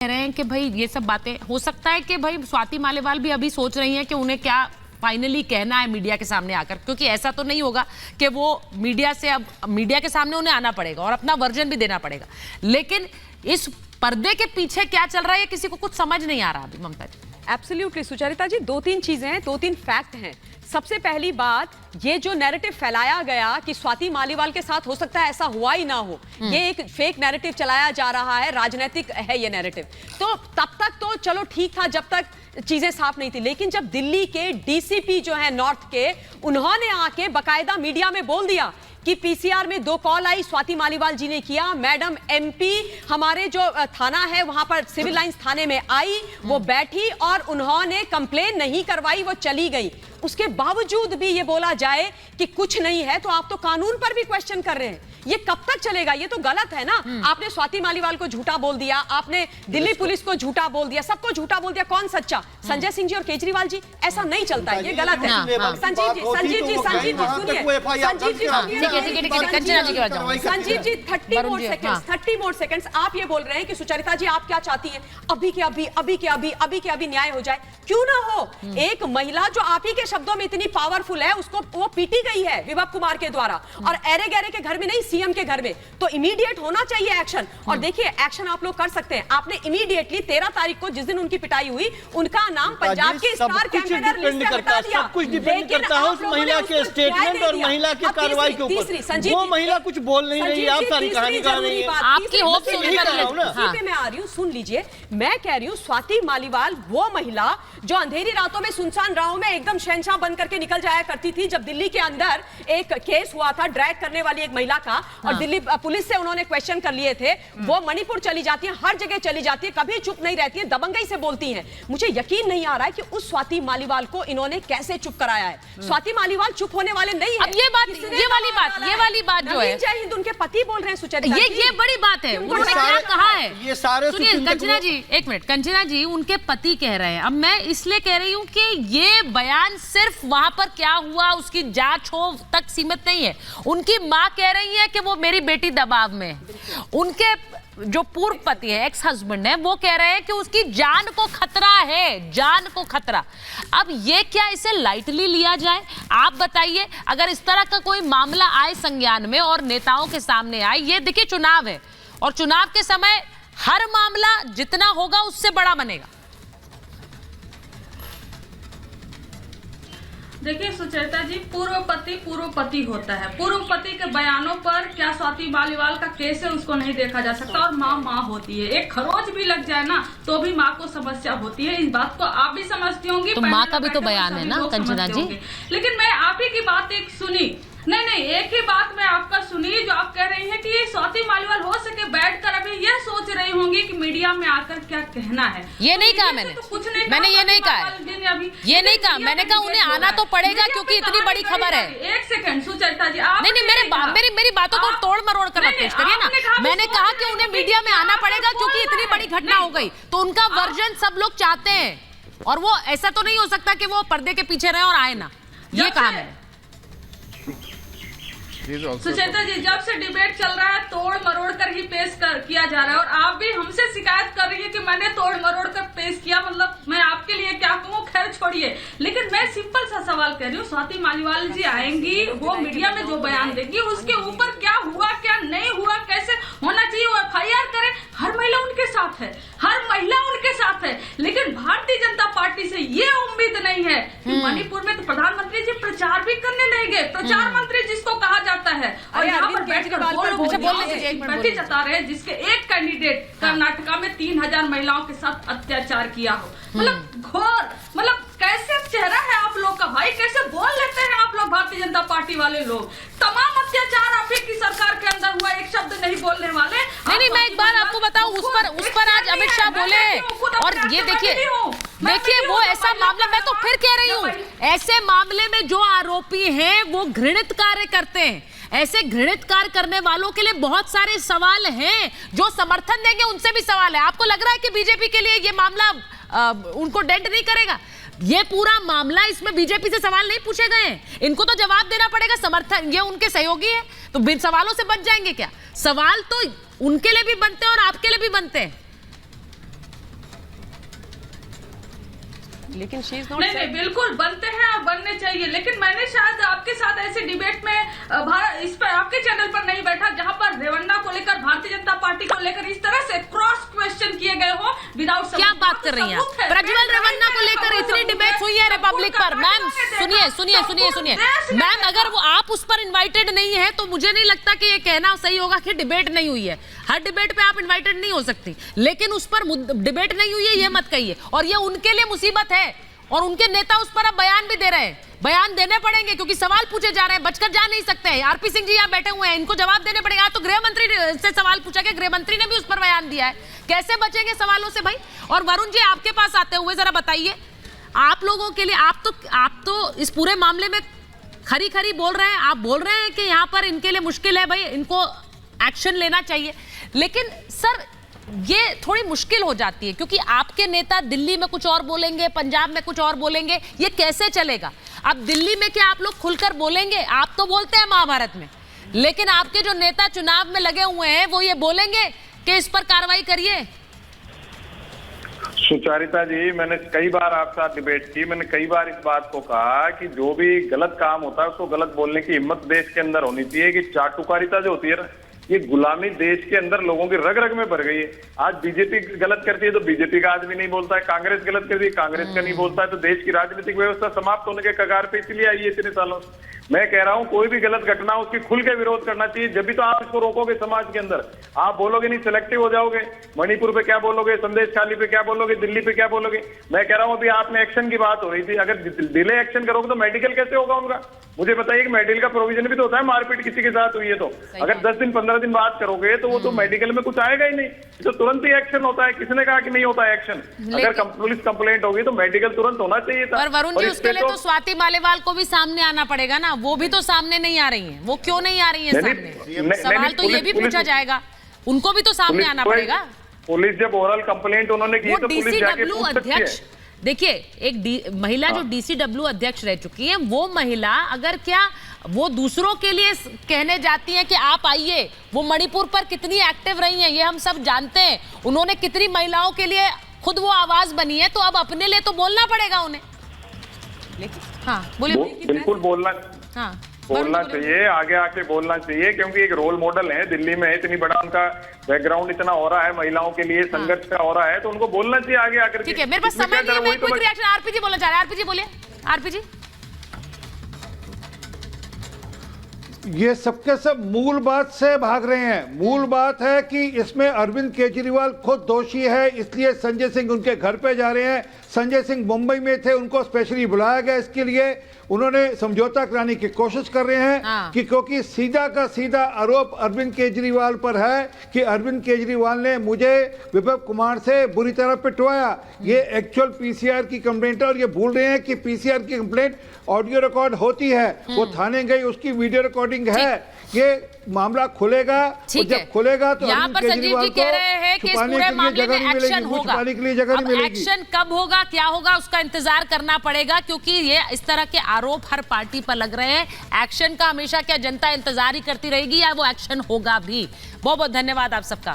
कह रहे हैं कि भाई ये सब बातें हो सकता है कि भाई स्वाति मालीवाल भी अभी सोच रही हैं कि उन्हें क्या फाइनली कहना है मीडिया के सामने आकर, क्योंकि ऐसा तो नहीं होगा कि वो मीडिया से अब मीडिया के सामने उन्हें आना पड़ेगा और अपना वर्जन भी देना पड़ेगा, लेकिन इस पर्दे के पीछे क्या चल रहा है किसी को कुछ समझ नहीं आ रहा अभी। ममता जी एब्सोल्युटली सुचरिता जी, दो तीन चीजें हैं, दो तीन फैक्ट हैं। सबसे पहली बात, ये जो नैरेटिव फैलाया गया कि स्वाति मालीवाल के साथ हो सकता है ऐसा हुआ ही ना हो, ये एक फेक नैरेटिव चलाया जा रहा है, राजनीतिक है ये नैरेटिव। तो तब तक तो चलो ठीक था जब तक चीजें साफ नहीं थी, लेकिन जब दिल्ली के डीसीपी जो है नॉर्थ के, उन्होंने आके बकायदा मीडिया में बोल दिया कि पीसीआर में 2 कॉल आई, स्वाति मालीवाल जी ने किया, मैडम एमपी हमारे जो थाना है वहां पर सिविल लाइंस थाने में आई, वो बैठी और उन्होंने कंप्लेन नहीं करवाई, वो चली गई। उसके बावजूद भी ये बोला जाए कि कुछ नहीं है, तो आप तो कानून पर भी क्वेश्चन कर रहे हैं। ये कब तक चलेगा? ये तो गलत है ना। आपने स्वाति मालीवाल को झूठा बोल दिया, आपने दिल्ली पुलिस को झूठा बोल दिया, सबको झूठा बोल दिया। कौन सच्चा? संजय सिंह जी और केजरीवाल जी? ऐसा नहीं चलता है, ये गलत है। संजीव जी सुनिए, संजीव जी 30 मोर सेकंड्स आप ये बोल रहे हैं कि सुचरिता जी आप क्या चाहती हैं? अभी के अभी न्याय हो जाए। क्यों ना हो? एक महिला जो आप ही के शब्दों में इतनी पावरफुल है, उसको वो पीटी गई है विभव कुमार के द्वारा, और एरे गहरे के घर में नहीं, सीएम के घर में। तो इमीडिएट होना चाहिए एक्शन। और देखिए एक्शन आप लोग कर सकते हैं। आपने इमीडिएटली 13 तारीख को जिस दिन उनकी पिटाई हुई, उनका नाम पंजाब के स्टार कैंपेनर लिस्ट से हटा दिया। सब कुछ डिपेंड करता है उस महिला के स्टेटमेंट और महिला की कार्रवाई के ऊपर। वो महिला कुछ बोल नहीं रही, आप सारी कहानी कह रही हैं। आपकी होप सुनने पर मैं आ रही हूँ, सुन लीजिए। मैं कह रही हूँ स्वाति मालीवाल वो महिला जो अंधेरी रातों में सुनसान राहों में एकदम शहंशाह बन करके निकल जाया करती थी। जब दिल्ली के अंदर एक केस हुआ था ड्रैग करने वाली एक महिला का, और दिल्ली पुलिस से उन्होंने क्वेश्चन कर लिए थे, वो मणिपुर चली जाती है, हर जगह चली जाती है, कभी चुप नहीं रहती है, दबंगई से बोलती हैं। मुझे यकीन नहीं आ रहा है कि उस स्वाति मालीवाल को इन्होंने कैसे चुप कराया है। स्वाति मालीवाल चुप होने वाले नहीं है। अब ये वाली बात जो है, जय हिंद उनके पति बोल रहे हैं सुचरिता, ये बड़ी बात है। उन्होंने क्या कहा है? ये सारे सुनिए कंचना जी, एक मिनट। कंचना जी उनके पति कह रहे हैं। अब मैं इसलिए कह रही हूँ कि ये बयान सिर्फ वहां पर क्या हुआ उसकी जांच हो तक सीमित नहीं है। उनकी मां कह रही है कि वो मेरी बेटी दबाव में। उनके जो पूर्व पति है, एक्स हस्बैंड है, वो कह रहे हैं कि उसकी जान को खतरा है, जान को खतरा। अब ये क्या इसे लाइटली लिया जाए? आप बताइए। अगर इस तरह का कोई मामला आए संज्ञान में और नेताओं के सामने आए, ये देखिए चुनाव है और चुनाव के समय हर मामला जितना होगा उससे बड़ा बनेगा। देखिए सुचरिता जी, पूर्व पति होता है। पूर्व पति के बयानों पर क्या स्वाति मालीवाल का केस है उसको नहीं देखा जा सकता, और माँ होती है। एक खरोच भी लग जाए ना तो भी माँ को समस्या होती है। इस बात को आप भी समझती होंगी, तो माँ का भी तो बयान है ना कंचना जी। लेकिन मैं आप ही की बात एक सुनी, नहीं एक ही बात मैं आपका सुनी, जो आप कह रही हैं कि ये स्वाति मालीवाल हो सके बैठकर अभी यह सोच रही होंगी कि मीडिया में आकर क्या कहना है। ये नहीं कहा मैंने, मैंने ये नहीं कहा है, ये नहीं कहा। मैंने कहा उन्हें आना तो पड़ेगा क्योंकि इतनी बड़ी खबर है। एक सेकंड सुचरिता जी, नहीं मेरी बातों को तोड़ मरोड़ कर मत पेश करिए ना। मैंने कहा कि उन्हें मीडिया में आना पड़ेगा क्योंकि इतनी बड़ी घटना हो गई, तो उनका वर्जन सब लोग चाहते हैं, और वो ऐसा तो नहीं हो सकता कि वो पर्दे के पीछे रहे और आए ना। ये कहा मैंने। सुचेता जी, जब से डिबेट चल रहा है तोड़ मरोड़ कर ही पेश किया जा रहा है, और आप भी हमसे शिकायत कर रही है कि मैंने तोड़ मरोड़ कर पेश किया। मतलब मैं आपके लिए क्या कहूँ, खैर छोड़िए। लेकिन मैं सिंपल सा सवाल कह रही हूँ, स्वाति मालीवाल जी आएंगी, वो मीडिया में जो बयान देगी उसके ऊपर क्या हुआ क्या नहीं हुआ, कैसे होना चाहिए, वो FIR करे। हर महिला उनके साथ है, हर महिला उनके साथ है। लेकिन भारतीय जनता पार्टी से ये उम्मीद नहीं है कि मणिपुर में तो प्रधानमंत्री जी प्रचार भी करने नहीं गए, प्रचार मंत्री जिसको कहा जाता है, और यहाँ पर बैठकर प्रति जता रहे जिसके एक कैंडिडेट कर्नाटका में 3000 महिलाओं के साथ अत्याचार किया हो। मतलब घोर, मतलब कैसे चेहरा है आप लोग का भाई, कैसे बोल लेते हैं आप लोग भारतीय जनता पार्टी वाले लोग। तमाम अत्याचार आप की सरकार के अंदर हुआ, एक शब्द नहीं बोलने वाले। नहीं मैं एक बार आपको बताऊं, उस पर आज अमित शाह बोले, और ये देखिए वो ऐसा मामला, मैं तो फिर कह रही हूँ, ऐसे मामले में जो आरोपी हैं वो घृणित कार्य करते हैं। ऐसे घृणित कार्य करने वालों के लिए बहुत सारे सवाल हैं, जो समर्थन देंगे उनसे भी सवाल है। आपको लग रहा है कि बीजेपी के लिए ये मामला उनको डेंट नहीं करेगा? ये पूरा मामला, इसमें बीजेपी से सवाल नहीं पूछे गए हैं, इनको तो जवाब देना पड़ेगा। समर्थन, ये उनके सहयोगी है, तो बिन सवालों से बच जाएंगे क्या? सवाल तो उनके लिए भी बनते हैं और आपके लिए भी बनते हैं। लेकिन शी इज नॉट। नहीं, बिल्कुल बनते हैं और बनने चाहिए, लेकिन मैंने शायद आपके साथ ऐसे डिबेट में इस पर आपके चैनल पर नहीं बैठा जहां पर रेवन्ना को लेकर, भारतीय जनता पार्टी को लेकर इस तरह से क्रॉस क्वेश्चन किए गए हो विदाउट। क्या बात कर रही हैं आप? प्रज्वल रेवन्ना को लेकर इतनी डिबेट हुई है रिपब्लिक पर। मैम सुनिए मैम, अगर वो आप उस पर इन्वाइटेड नहीं है तो मुझे नहीं लगता कि ये कहना सही होगा कि डिबेट नहीं हुई है। हर डिबेट पे आप इन्वाइटेड नहीं हो सकती, लेकिन उस पर डिबेट नहीं हुई है ये मत कहिए। और ये उनके लिए मुसीबत है, और उनके नेता उस पर अब बयान भी दे रहे हैं। बयान देने पड़ेंगे क्योंकि सवाल पूछे जा रहे हैं, बचकर जा नहीं सकते हैं। आरपी सिंह जी यहाँ बैठे हुए हैं, इनको जवाब देने पड़ेगा। तो गृह मंत्री से सवाल पूछा गया, गृह मंत्री ने भी उस पर बयान दिया है। कैसे बचेंगे सवालों से भाई? और वरुण जी आपके पास आते हुए जरा बताइए, आप लोगों के लिए, आप तो इस पूरे मामले में खरी बोल रहे हैं। आप बोल रहे हैं कि यहाँ पर इनके लिए मुश्किल है भाई, इनको एक्शन लेना चाहिए। लेकिन सर ये थोड़ी मुश्किल हो जाती है क्योंकि आपके नेता दिल्ली में कुछ और बोलेंगे, पंजाब में कुछ और बोलेंगे, ये कैसे चलेगा? अब दिल्ली में क्या आप लोग खुलकर बोलेंगे? आप तो बोलते हैं महाभारत में, लेकिन आपके जो नेता चुनाव में लगे हुए हैं वो ये बोलेंगे कि इस पर कार्रवाई करिए। सुचारिता जी, मैंने कई बार आपके साथ डिबेट की, मैंने कई बार इस बात को कहा कि जो भी गलत काम होता है उसको गलत बोलने की हिम्मत देश के अंदर होनी चाहिए। कि चाटुकारिता जो होती है ना, ये गुलामी देश के अंदर लोगों की रग रग में भर गई है। आज बीजेपी गलत करती है तो बीजेपी का आदमी नहीं बोलता है, कांग्रेस गलत करती है कांग्रेस का नहीं बोलता है। तो देश की राजनीतिक व्यवस्था समाप्त होने के कगार पे इसलिए आई है इतने सालों से। मैं कह रहा हूं कोई भी गलत घटना उसकी खुल के विरोध करना चाहिए, जब भी तो आप इसको रोकोगे समाज के अंदर। आप बोलोगे नहीं, सिलेक्टिव हो जाओगे। मणिपुर पे क्या बोलोगे, संदेश खाली पे क्या बोलोगे, दिल्ली पे क्या बोलोगे? मैं कह रहा हूं अभी आपने एक्शन की बात हो रही थी, अगर डिले एक्शन करोगे तो मेडिकल कैसे होगा उनका? मुझे बताइए कि मेडिकल का प्रोविजन भी तो होता है, मारपीट किसी के साथ हुई है तो अगर 10 दिन 15 दिन बात करोगे तो वो तो मेडिकल में कुछ आएगा ही नहीं। तो तुरंत ही एक्शन होता है। किसने कहा कि नहीं होता है एक्शन? अगर पुलिस कंप्लेंट होगी तो मेडिकल तुरंत होना चाहिए था। और वरुण जी, उसके लिए तो स्वाति मालेवाल को भी सामने आना पड़ेगा ना, वो भी तो सामने नहीं आ रही हैं। वो क्यों नहीं आ रही हैं सामने? सवाल तो ये भी पूछा जाएगा, उनको भी तो सामने आना पड़ेगा। पुलिस जब ओरल कंप्लेंट उन्होंने की तो पुलिस जाके पूछ सकती है। देखिए, एक महिला जो डीसीडब्ल्यू अध्यक्ष रह चुकी है, वो महिला अगर क्या वो दूसरों के लिए कहने जाती हैं कि आप आइए, वो मणिपुर पर कितनी एक्टिव रही हैं ये हम सब जानते हैं। उन्होंने कितनी महिलाओं के लिए खुद वो आवाज बनी है, तो अब अपने लिए तो बोलना पड़ेगा उन्हें। हाँ बोलिए। बिल्कुल बोलना चाहिए, आगे आके बोलना चाहिए, क्योंकि एक रोल मॉडल है दिल्ली में। इतनी बड़ा उनका बैकग्राउंड इतना हो रहा है, महिलाओं के लिए संघर्ष का हो रहा है, तो उनको बोलना चाहिए आगे आकर। ठीक है, मेरे पास समय नहीं है, मैं क्विक रिएक्शन आरपी जी बोलना चाह रहे हैं। आरपी जी बोलिए। आरपी जी, ये सबके सब मूल बात से भाग रहे हैं। मूल बात है कि इसमें अरविंद केजरीवाल खुद दोषी है, इसलिए संजय सिंह उनके घर पे जा रहे हैं। संजय सिंह मुंबई में थे, उनको स्पेशली बुलाया गया इसके लिए। उन्होंने समझौता कराने की कोशिश कर रहे हैं कि क्योंकि सीधा का सीधा आरोप अरविंद केजरीवाल पर है कि अरविंद केजरीवाल ने मुझे विप्लव कुमार से बुरी तरह पिटवाया। ये एक्चुअल पीसीआर की कंप्लेंट है, और ये भूल रहे हैं कि पीसीआर की कंप्लेंट ऑडियो रिकॉर्ड होती है। वो थाने गई, उसकी वीडियो रिकॉर्डिंग है। ये मामला खुलेगा, और जब खुलेगा तो यहाँ पर संजीव जी कह रहे हैं कि इस पूरे मामले में एक्शन होगा। अब एक्शन कब होगा, क्या होगा, उसका इंतजार करना पड़ेगा, क्योंकि ये इस तरह के आरोप हर पार्टी पर लग रहे हैं। एक्शन का हमेशा क्या जनता इंतजार ही करती रहेगी, या वो एक्शन होगा भी? बहुत बहुत धन्यवाद आप सबका।